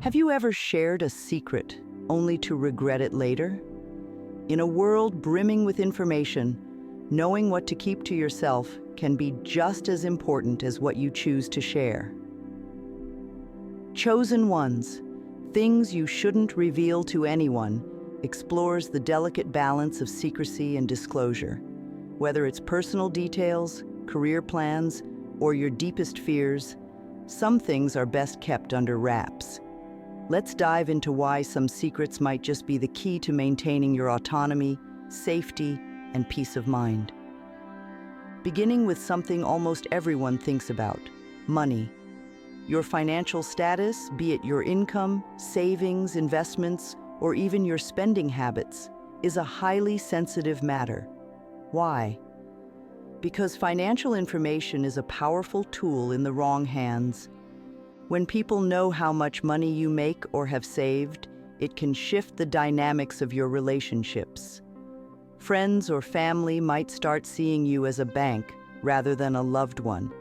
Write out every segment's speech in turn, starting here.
Have you ever shared a secret only to regret it later? In a world brimming with information, knowing what to keep to yourself can be just as important as what you choose to share. Chosen Ones, Things You Shouldn't Reveal to Anyone, explores the delicate balance of secrecy and disclosure. Whether it's personal details, career plans, or your deepest fears, some things are best kept under wraps. Let's dive into why some secrets might just be the key to maintaining your autonomy, safety, and peace of mind. Beginning with something almost everyone thinks about: money. Your financial status, be it your income, savings, investments, or even your spending habits, is a highly sensitive matter. Why? Because financial information is a powerful tool in the wrong hands. When people know how much money you make or have saved, it can shift the dynamics of your relationships. Friends or family might start seeing you as a bank rather than a loved one,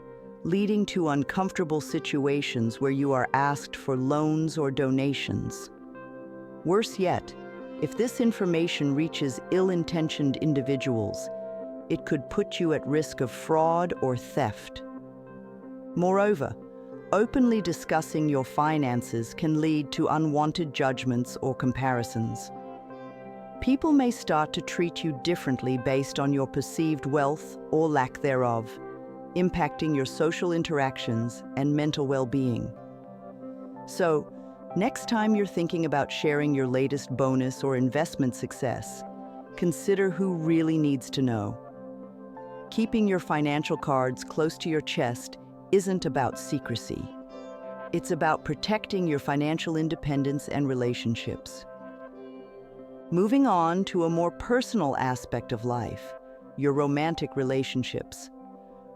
leading to uncomfortable situations where you are asked for loans or donations. Worse yet, if this information reaches ill-intentioned individuals, it could put you at risk of fraud or theft. Moreover, openly discussing your finances can lead to unwanted judgments or comparisons. People may start to treat you differently based on your perceived wealth or lack thereof, impacting your social interactions and mental well-being. So, next time you're thinking about sharing your latest bonus or investment success, consider who really needs to know. Keeping your financial cards close to your chest isn't about secrecy. It's about protecting your financial independence and relationships. Moving on to a more personal aspect of life, your romantic relationships.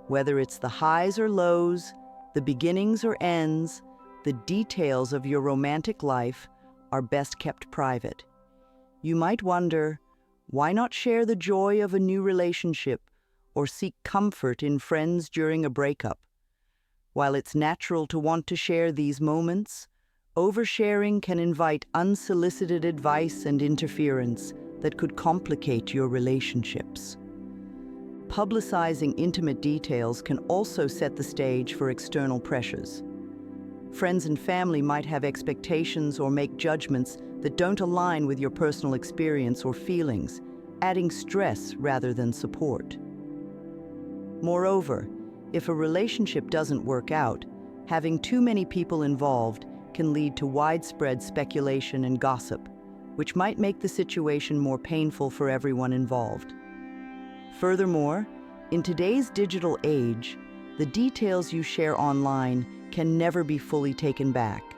Whether it's the highs or lows, the beginnings or ends, the details of your romantic life are best kept private. You might wonder, why not share the joy of a new relationship or seek comfort in friends during a breakup? While it's natural to want to share these moments, oversharing can invite unsolicited advice and interference that could complicate your relationships. Publicizing intimate details can also set the stage for external pressures. Friends and family might have expectations or make judgments that don't align with your personal experience or feelings, adding stress rather than support. Moreover, if a relationship doesn't work out, having too many people involved can lead to widespread speculation and gossip, which might make the situation more painful for everyone involved. Furthermore, in today's digital age, the details you share online can never be fully taken back.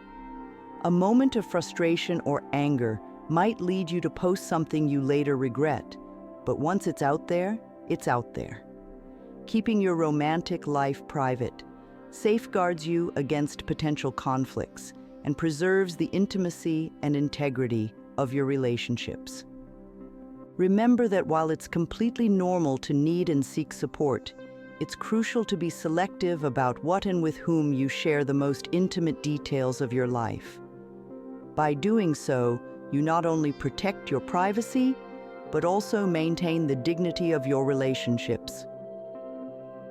A moment of frustration or anger might lead you to post something you later regret, but once it's out there, it's out there. Keeping your romantic life private safeguards you against potential conflicts and preserves the intimacy and integrity of your relationships. Remember that while it's completely normal to need and seek support, it's crucial to be selective about what and with whom you share the most intimate details of your life. By doing so, you not only protect your privacy, but also maintain the dignity of your relationships.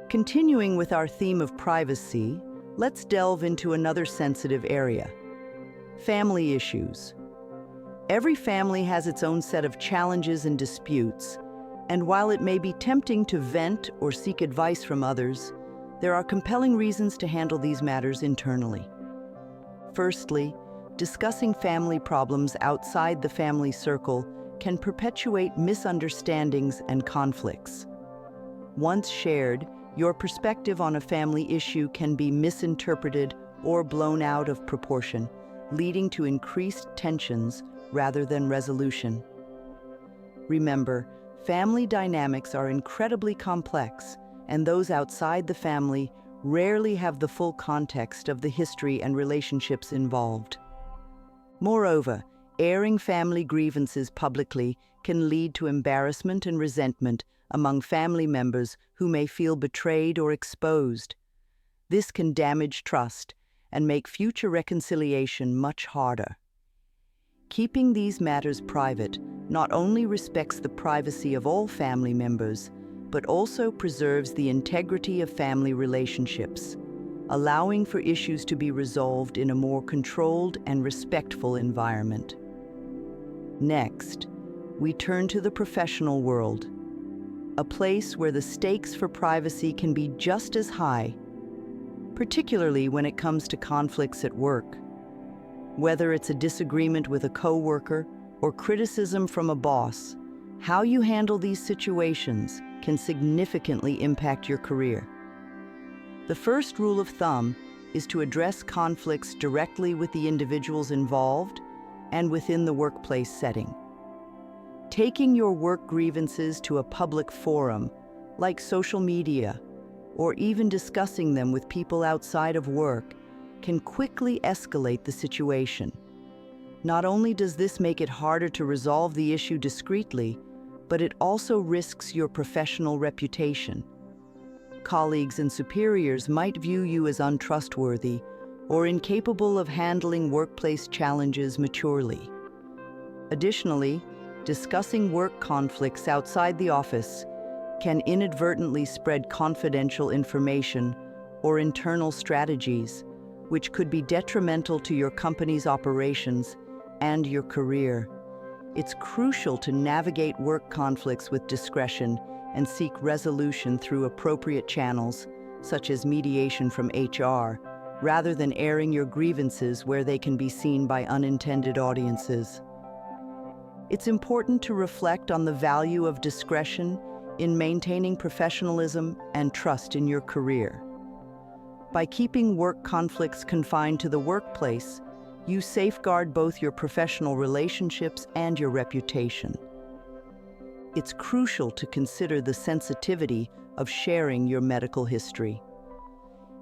Continuing with our theme of privacy, let's delve into another sensitive area: family issues. Every family has its own set of challenges and disputes, and while it may be tempting to vent or seek advice from others, there are compelling reasons to handle these matters internally. Firstly, discussing family problems outside the family circle can perpetuate misunderstandings and conflicts. Once shared, your perspective on a family issue can be misinterpreted or blown out of proportion, leading to increased tensions rather than resolution. Remember, family dynamics are incredibly complex, and those outside the family rarely have the full context of the history and relationships involved. Moreover, airing family grievances publicly can lead to embarrassment and resentment among family members who may feel betrayed or exposed. This can damage trust and make future reconciliation much harder. Keeping these matters private not only respects the privacy of all family members, but also preserves the integrity of family relationships, allowing for issues to be resolved in a more controlled and respectful environment. Next, we turn to the professional world, a place where the stakes for privacy can be just as high, particularly when it comes to conflicts at work. Whether it's a disagreement with a coworker or criticism from a boss, how you handle these situations can significantly impact your career. The first rule of thumb is to address conflicts directly with the individuals involved and within the workplace setting. Taking your work grievances to a public forum, like social media, or even discussing them with people outside of work, can quickly escalate the situation. Not only does this make it harder to resolve the issue discreetly, but it also risks your professional reputation. Colleagues and superiors might view you as untrustworthy or incapable of handling workplace challenges maturely. Additionally, discussing work conflicts outside the office can inadvertently spread confidential information or internal strategies, which could be detrimental to your company's operations and your career. It's crucial to navigate work conflicts with discretion and seek resolution through appropriate channels, such as mediation from HR, rather than airing your grievances where they can be seen by unintended audiences. It's important to reflect on the value of discretion in maintaining professionalism and trust in your career. By keeping work conflicts confined to the workplace, you safeguard both your professional relationships and your reputation. It's crucial to consider the sensitivity of sharing your medical history.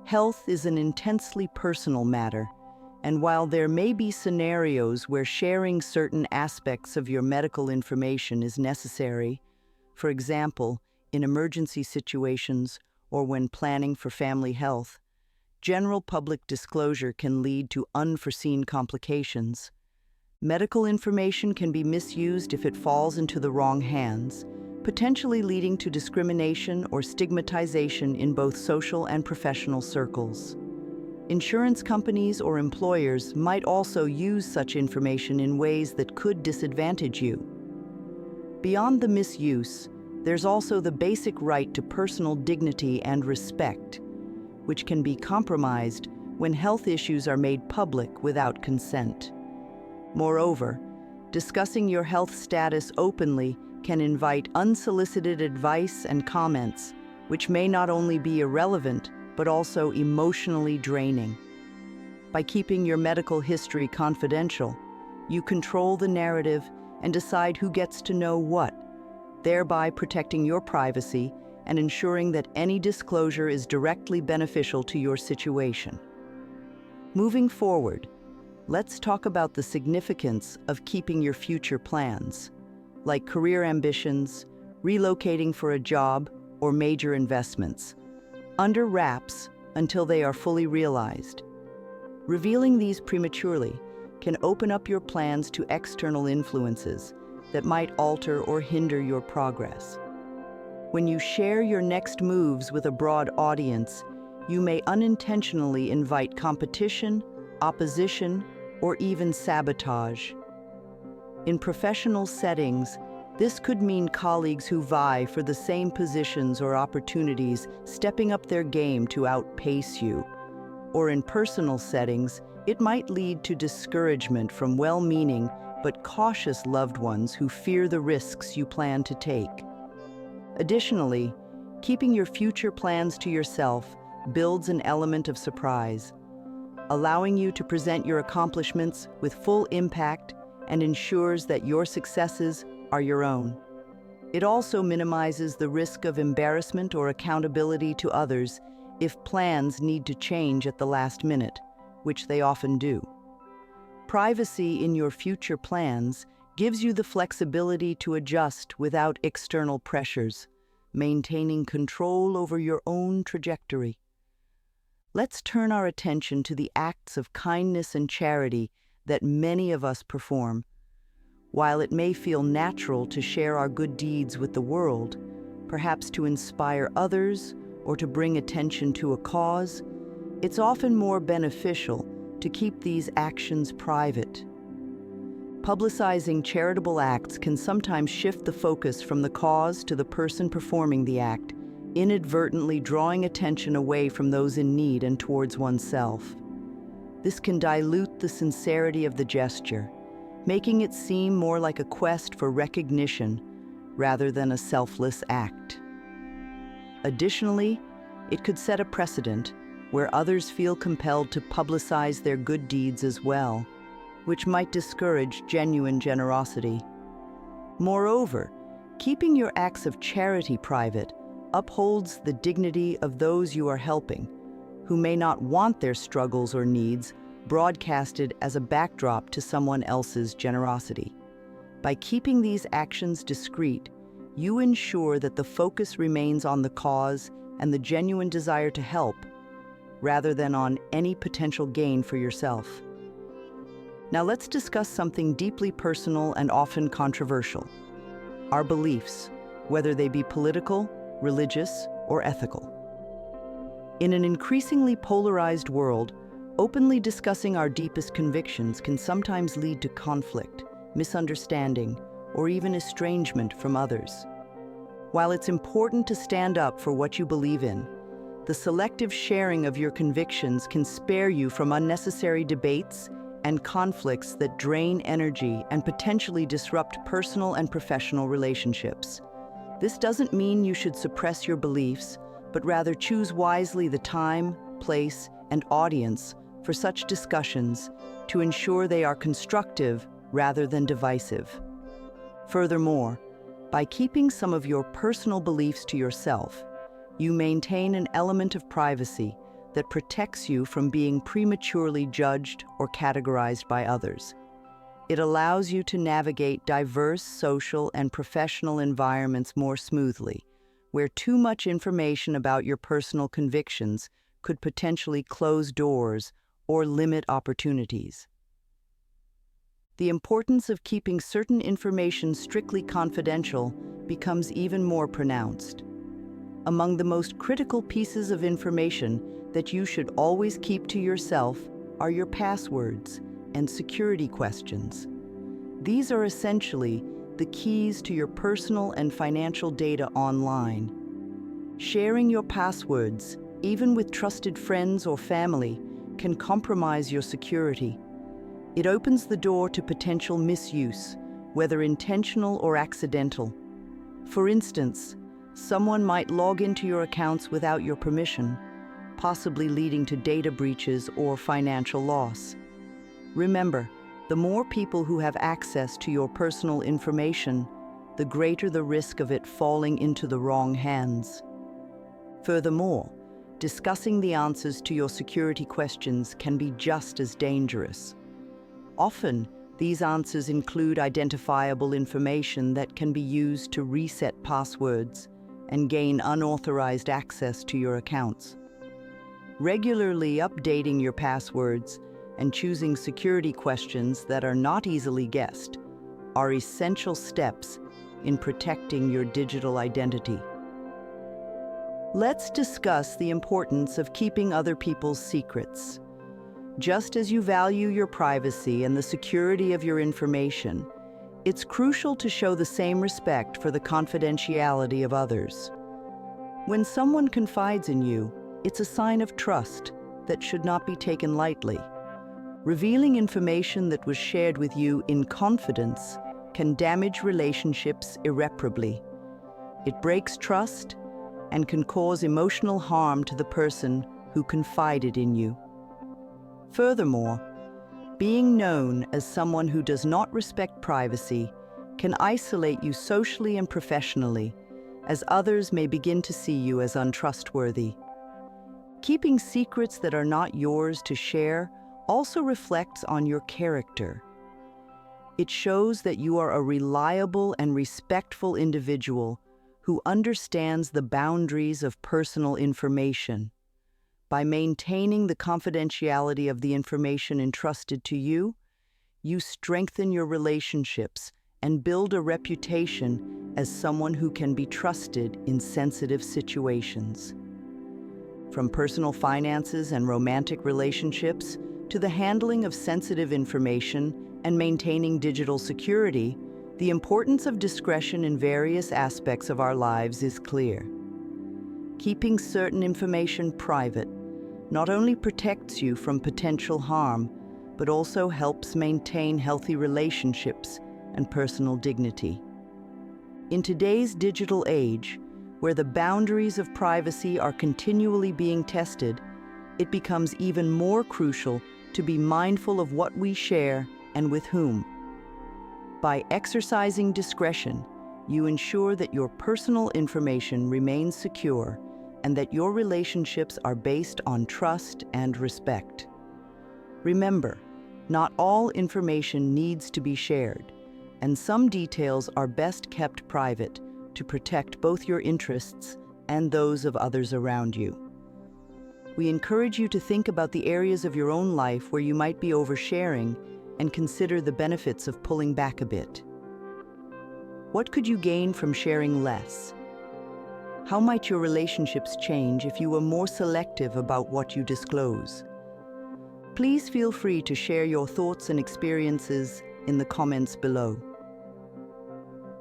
Health is an intensely personal matter, and while there may be scenarios where sharing certain aspects of your medical information is necessary, for example, in emergency situations or when planning for family health, general public disclosure can lead to unforeseen complications. Medical information can be misused if it falls into the wrong hands, potentially leading to discrimination or stigmatization in both social and professional circles. Insurance companies or employers might also use such information in ways that could disadvantage you. Beyond the misuse, there's also the basic right to personal dignity and respect, which can be compromised when health issues are made public without consent. Moreover, discussing your health status openly can invite unsolicited advice and comments, which may not only be irrelevant, but also emotionally draining. By keeping your medical history confidential, you control the narrative and decide who gets to know what, thereby protecting your privacy and ensuring that any disclosure is directly beneficial to your situation. Moving forward, let's talk about the significance of keeping your future plans, like career ambitions, relocating for a job, or major investments, under wraps until they are fully realized. Revealing these prematurely can open up your plans to external influences that might alter or hinder your progress. When you share your next moves with a broad audience, you may unintentionally invite competition, opposition, or even sabotage. In professional settings, this could mean colleagues who vie for the same positions or opportunities stepping up their game to outpace you. Or in personal settings, it might lead to discouragement from well-meaning but cautious loved ones who fear the risks you plan to take. Additionally, keeping your future plans to yourself builds an element of surprise, allowing you to present your accomplishments with full impact and ensures that your successes are your own. It also minimizes the risk of embarrassment or accountability to others if plans need to change at the last minute, which they often do. Privacy in your future plans gives you the flexibility to adjust without external pressures, maintaining control over your own trajectory. let's turn our attention to the acts of kindness and charity that many of us perform. While it may feel natural to share our good deeds with the world, perhaps to inspire others or to bring attention to a cause, it's often more beneficial to keep these actions private. Publicizing charitable acts can sometimes shift the focus from the cause to the person performing the act, inadvertently drawing attention away from those in need and towards oneself. This can dilute the sincerity of the gesture, making it seem more like a quest for recognition rather than a selfless act. Additionally, it could set a precedent where others feel compelled to publicize their good deeds as well, which might discourage genuine generosity. Moreover, keeping your acts of charity private upholds the dignity of those you are helping, who may not want their struggles or needs broadcasted as a backdrop to someone else's generosity. By keeping these actions discreet, you ensure that the focus remains on the cause and the genuine desire to help, rather than on any potential gain for yourself. Now let's discuss something deeply personal and often controversial: our beliefs, whether they be political, religious, or ethical. In an increasingly polarized world, openly discussing our deepest convictions can sometimes lead to conflict, misunderstanding, or even estrangement from others. While it's important to stand up for what you believe in, the selective sharing of your convictions can spare you from unnecessary debates and conflicts that drain energy and potentially disrupt personal and professional relationships. This doesn't mean you should suppress your beliefs, but rather choose wisely the time, place, and audience for such discussions to ensure they are constructive rather than divisive. Furthermore, by keeping some of your personal beliefs to yourself, you maintain an element of privacy that protects you from being prematurely judged or categorized by others. It allows you to navigate diverse social and professional environments more smoothly, where too much information about your personal convictions could potentially close doors or limit opportunities. The importance of keeping certain information strictly confidential becomes even more pronounced. Among the most critical pieces of information that you should always keep to yourself are your passwords and security questions. These are essentially the keys to your personal and financial data online. Sharing your passwords, even with trusted friends or family, can compromise your security. It opens the door to potential misuse, whether intentional or accidental. For instance, someone might log into your accounts without your permission, possibly leading to data breaches or financial loss. Remember, the more people who have access to your personal information, the greater the risk of it falling into the wrong hands. Furthermore, discussing the answers to your security questions can be just as dangerous. Often, these answers include identifiable information that can be used to reset passwords and gain unauthorized access to your accounts. Regularly updating your passwords and choosing security questions that are not easily guessed are essential steps in protecting your digital identity. Let's discuss the importance of keeping other people's secrets. Just as you value your privacy and the security of your information, it's crucial to show the same respect for the confidentiality of others. When someone confides in you, it's a sign of trust that should not be taken lightly. Revealing information that was shared with you in confidence can damage relationships irreparably. It breaks trust and can cause emotional harm to the person who confided in you. Furthermore, being known as someone who does not respect privacy can isolate you socially and professionally, as others may begin to see you as untrustworthy. Keeping secrets that are not yours to share also reflects on your character. It shows that you are a reliable and respectful individual who understands the boundaries of personal information. By maintaining the confidentiality of the information entrusted to you, you strengthen your relationships and build a reputation as someone who can be trusted in sensitive situations. From personal finances and romantic relationships to the handling of sensitive information and maintaining digital security, the importance of discretion in various aspects of our lives is clear. Keeping certain information private not only protects you from potential harm, but also helps maintain healthy relationships and personal dignity. In today's digital age, where the boundaries of privacy are continually being tested, it becomes even more crucial to be mindful of what we share and with whom. By exercising discretion, you ensure that your personal information remains secure and that your relationships are based on trust and respect. Remember, not all information needs to be shared, and some details are best kept private to protect both your interests and those of others around you. We encourage you to think about the areas of your own life where you might be oversharing and consider the benefits of pulling back a bit. What could you gain from sharing less? How might your relationships change if you were more selective about what you disclose? Please feel free to share your thoughts and experiences in the comments below.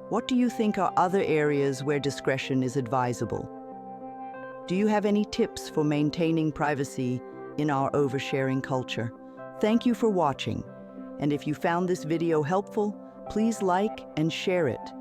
What do you think are other areas where discretion is advisable? Do you have any tips for maintaining privacy in our oversharing culture? Thank you for watching, and if you found this video helpful, please like and share it.